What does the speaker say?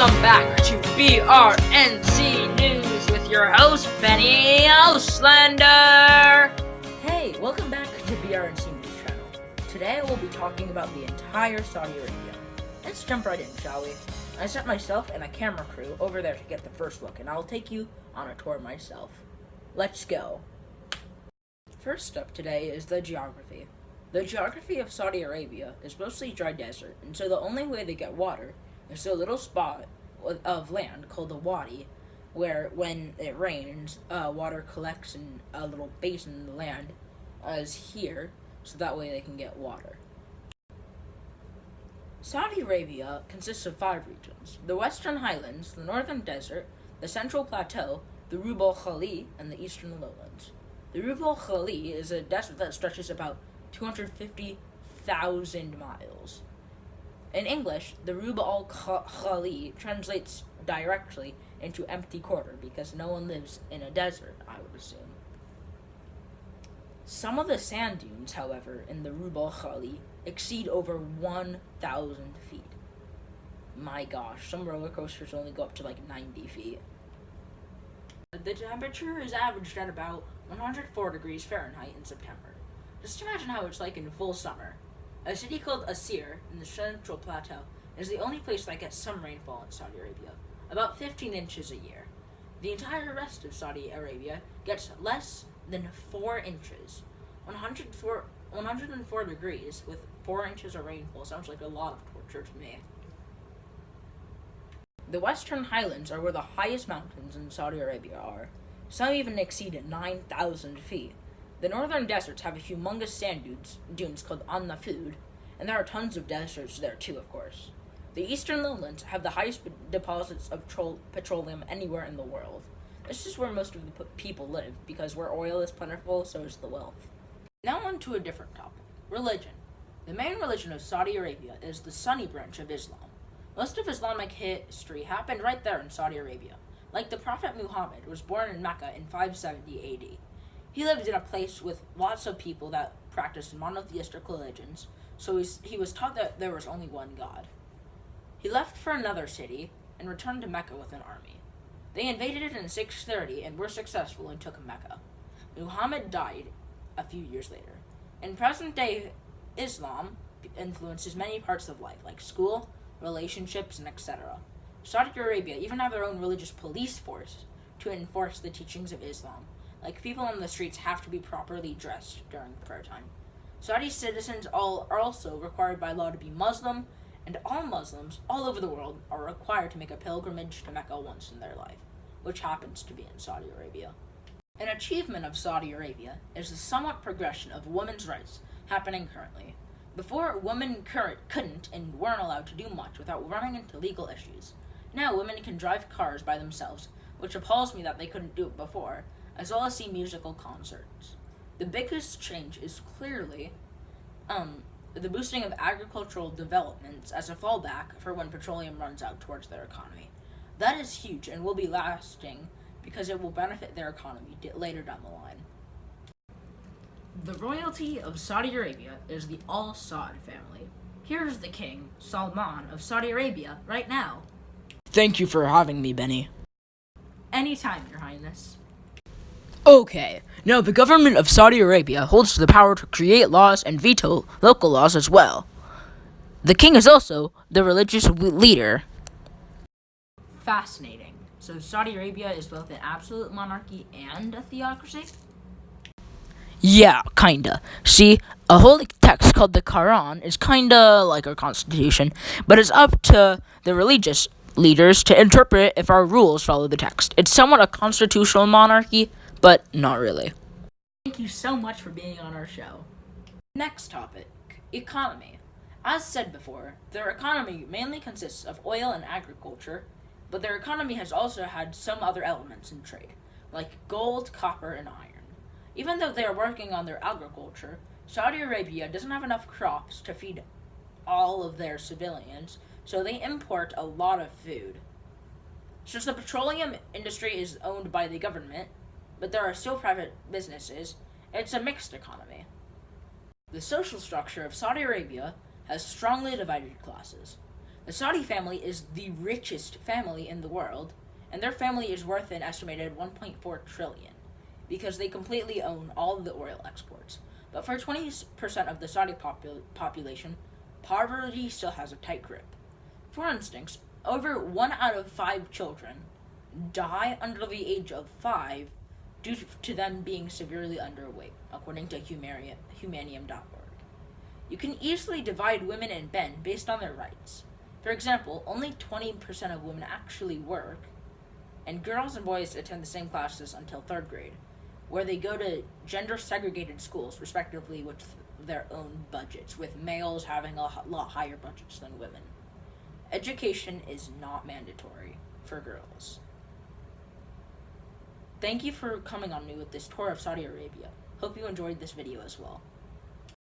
Welcome back to BRNC News with your host, Benny Auslander. Hey, welcome back to BRNC News Channel. Today we'll be talking about the entire Saudi Arabia. Let's jump right in, shall we? I sent myself and a camera crew over there to get the first look, and I'll take you on a tour myself. Let's go. First up today is the geography. The geography of Saudi Arabia is mostly dry desert, and so the only way they get water is a little spot of land called a wadi, where when it rains, water collects in a little basin in the land, as here, so that way they can get water. Saudi Arabia consists of 5 regions: the Western Highlands, the Northern Desert, the Central Plateau, the Rub al-Khali, and the Eastern Lowlands. The Rub al-Khali is a desert that stretches about 250,000 miles. In English, the Rub al-Khali translates directly into empty quarter because no one lives in a desert, I would assume. Some of the sand dunes, however, in the Rub al-Khali exceed over 1,000 feet. My gosh, some roller coasters only go up to like 90 feet. The temperature is averaged at about 104 degrees Fahrenheit in September. Just imagine how it's like in full summer. A city called Asir in the Central Plateau is the only place that gets some rainfall in Saudi Arabia, about 15 inches a year. The entire rest of Saudi Arabia gets less than 4 inches. 104 degrees with 4 inches of rainfall sounds like a lot of torture to me. The Western Highlands are where the highest mountains in Saudi Arabia are. Some even exceed 9,000 feet. The northern deserts have a humongous sand dunes called An-Nafud, and there are tons of deserts there too, of course. The eastern lowlands have the highest deposits of petroleum anywhere in the world. This is where most of the people live, because where oil is plentiful, so is the wealth. Now on to a different topic: religion. The main religion of Saudi Arabia is the Sunni branch of Islam. Most of Islamic history happened right there in Saudi Arabia. Like the Prophet Muhammad was born in Mecca in 570 AD. He lived in a place with lots of people that practiced monotheistic religions, so he was taught that there was only one God. He left for another city and returned to Mecca with an army. They invaded it in 630 and were successful and took Mecca. Muhammad died a few years later. In present-day Islam influences many parts of life, like school, relationships, and etc. Saudi Arabia even have their own religious police force to enforce the teachings of Islam. Like, people on the streets have to be properly dressed during prayer time. Saudi citizens are also required by law to be Muslim, and all Muslims all over the world are required to make a pilgrimage to Mecca once in their life, which happens to be in Saudi Arabia. An achievement of Saudi Arabia is the somewhat progression of women's rights happening currently. Before, women couldn't and weren't allowed to do much without running into legal issues. Now women can drive cars by themselves, which appalls me that they couldn't do it before, as well as see musical concerts. The biggest change is clearly the boosting of agricultural developments as a fallback for when petroleum runs out towards their economy. That is huge and will be lasting because it will benefit their economy later down the line. The royalty of Saudi Arabia is the Al Saud family. Here's the king, Salman of Saudi Arabia, right now. Thank you for having me, Benny. Anytime, Your Highness. Okay, now the government of Saudi Arabia holds the power to create laws and veto local laws as well. The king is also the religious leader. Fascinating. So Saudi Arabia is both an absolute monarchy and a theocracy? Yeah, kinda. See, a holy text called the Quran is kinda like our constitution, but it's up to the religious leaders to interpret if our rules follow the text. It's somewhat a constitutional monarchy, but not really. Thank you so much for being on our show. Next topic, economy. As said before, their economy mainly consists of oil and agriculture, but their economy has also had some other elements in trade, like gold, copper, and iron. Even though they are working on their agriculture, Saudi Arabia doesn't have enough crops to feed all of their civilians, so they import a lot of food. Since the petroleum industry is owned by the government, but there are still private businesses, it's a mixed economy. The social structure of Saudi Arabia has strongly divided classes. The Saudi family is the richest family in the world, and their family is worth an estimated 1.4 trillion because they completely own all of the oil exports. But for 20% of the Saudi population, poverty still has a tight grip. For instance, over 1 out of 5 children die under the age of 5 due to them being severely underweight, according to humanium.org. You can easily divide women and men based on their rights. For example, only 20% of women actually work, and girls and boys attend the same classes until 3rd grade, where they go to gender-segregated schools, respectively, with their own budgets, with males having a lot higher budgets than women. Education is not mandatory for girls. Thank you for coming on me with this tour of Saudi Arabia. Hope you enjoyed this video as well.